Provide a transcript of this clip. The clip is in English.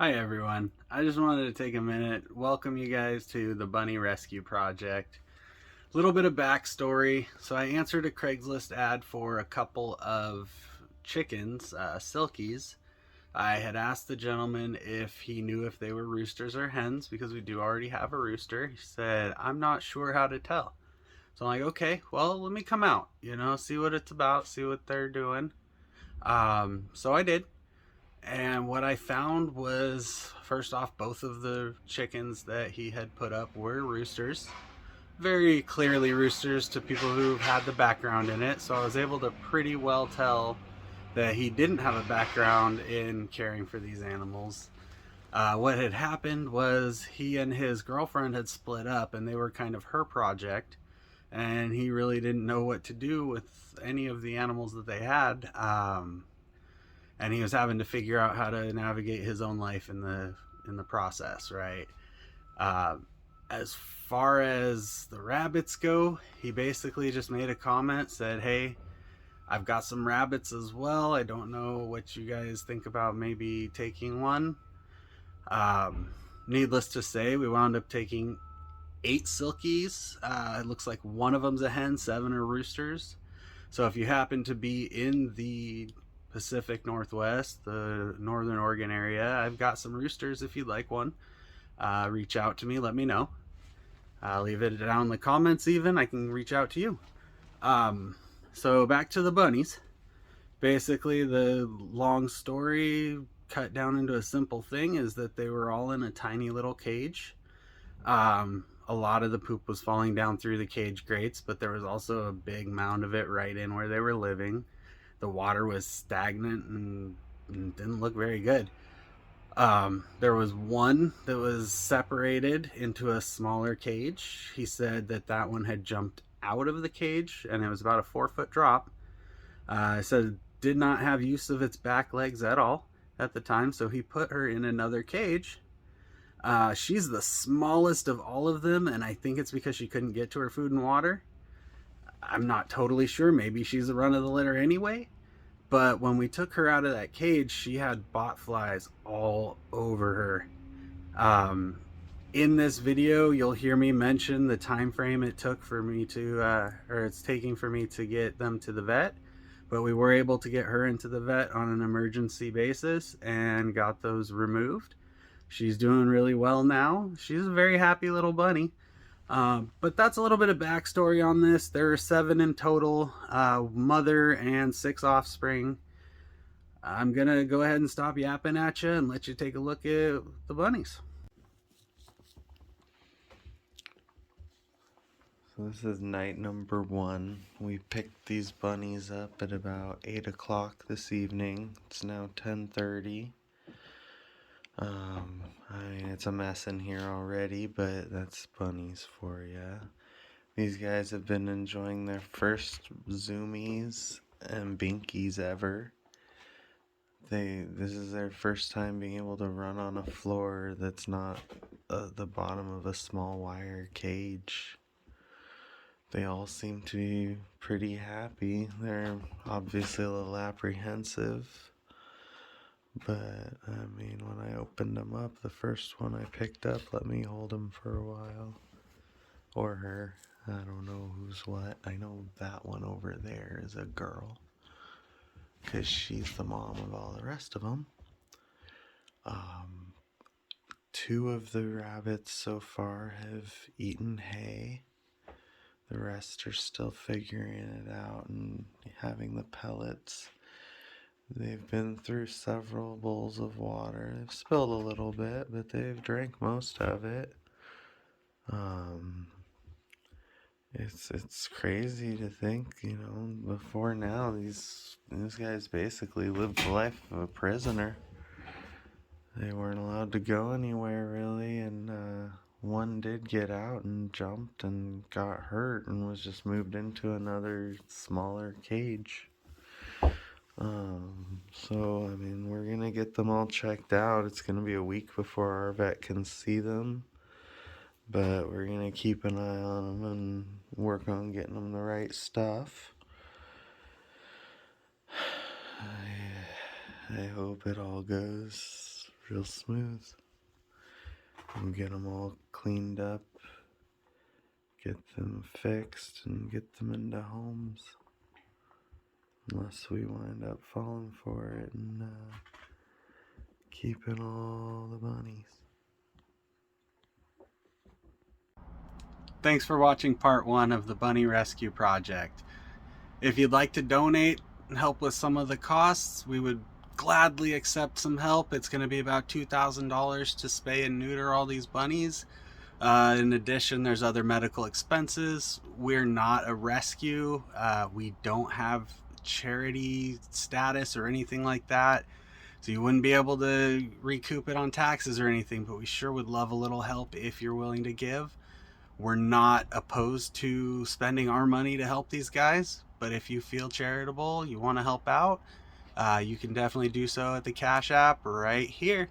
Hi everyone. I just wanted to take a minute, welcome you guys to the Bunny Rescue Project. A little bit of backstory. So I answered a Craigslist ad for a couple of chickens, silkies. I had asked the gentleman if he knew if they were roosters or hens because we do already have a rooster. He said, I'm not sure how to tell. So I'm like, okay, well, let me come out, see what it's about, see what they're doing. So I did. And what I found was, first off, both of the chickens that he had put up were roosters. Very clearly roosters to people who've had the background in it. So I was able to pretty well tell that he didn't have a background in caring for these animals. What had happened was he and his girlfriend had split up and they were kind of her project. And he really didn't know what to do with any of the animals that they had. And he was having to figure out how to navigate his own life in the process, right? Uh, as far as the rabbits go, he basically just made a comment, said, "Hey, I've got some rabbits as well. I don't know what you guys think about maybe taking one." Um, Needless to say, we wound up taking 8 silkies. It looks like one of them's a hen, 7 are roosters. So if you happen to be in the Pacific Northwest, the Northern Oregon area, I've got some roosters if you'd like one. Reach out to me, let me know. Leave it down in the comments, even. I can reach out to you. Um, so back to the bunnies. Basically, the long story cut down into a simple thing is that they were all in a tiny little cage. A lot of the poop was falling down through the cage grates, but there was also a big mound of it right in where they were living. The water was stagnant and didn't look very good. There was one that was separated into a smaller cage. He said that that one had jumped out of the cage and it was about a 4 foot drop. I said did not have use of its back legs at all at the time, so he put her in another cage. She's the smallest of all of them, and I think it's because she couldn't get to her food and water. I'm not totally sure. Maybe she's a run of the litter anyway. But when we took her out of that cage, she had bot flies all over her. Um, in this video, you'll hear me mention the time frame it took for me to, or it's taking for me to get them to the vet. But we were able to get her into the vet on an emergency basis and got those removed. She's doing really well now. She's a very happy little bunny. But that's a little bit of backstory on this. There are 7 in total, mother and 6 offspring. I'm gonna go ahead and stop yapping at you and let you take a look at the bunnies. So this is night number 1. We picked these bunnies up at about 8 o'clock this evening. It's now 10:30. I mean, it's a mess in here already, but that's bunnies for ya. These guys have been enjoying their first zoomies and binkies ever. This is their first time being able to run on a floor that's not the bottom of a small wire cage. They all seem to be pretty happy. They're obviously a little apprehensive. But, I mean, when I opened them up, the first one I picked up let me hold him for a while. Or her. I don't know who's what. I know that one over there is a girl. Because she's the mom of all the rest of them. 2 of the rabbits so far have eaten hay. The rest are still figuring it out and having the pellets. They've been through several bowls of water. They've spilled a little bit, but they've drank most of it. It's crazy to think, before now these guys basically lived the life of a prisoner. They weren't allowed to go anywhere really, and one did get out and jumped and got hurt and was just moved into another smaller cage. So, I mean, we're gonna get them all checked out. It's gonna be a week before our vet can see them, but we're gonna keep an eye on them and work on getting them the right stuff. I hope it all goes real smooth. We'll get them all cleaned up, get them fixed, and get them into homes. Unless we wind up falling for it and keeping all the bunnies. Thanks for watching part 1 of the Bunny Rescue Project. If you'd like to donate and help with some of the costs, we would gladly accept some help. It's going to be about $2,000 to spay and neuter all these bunnies. In addition, there's other medical expenses. We're not a rescue. We don't have charity status or anything like that, so you wouldn't be able to recoup it on taxes or anything, but we sure would love a little help if you're willing to give. We're not opposed to spending our money to help these guys, but if you feel charitable, you want to help out, you can definitely do so at the Cash App right here.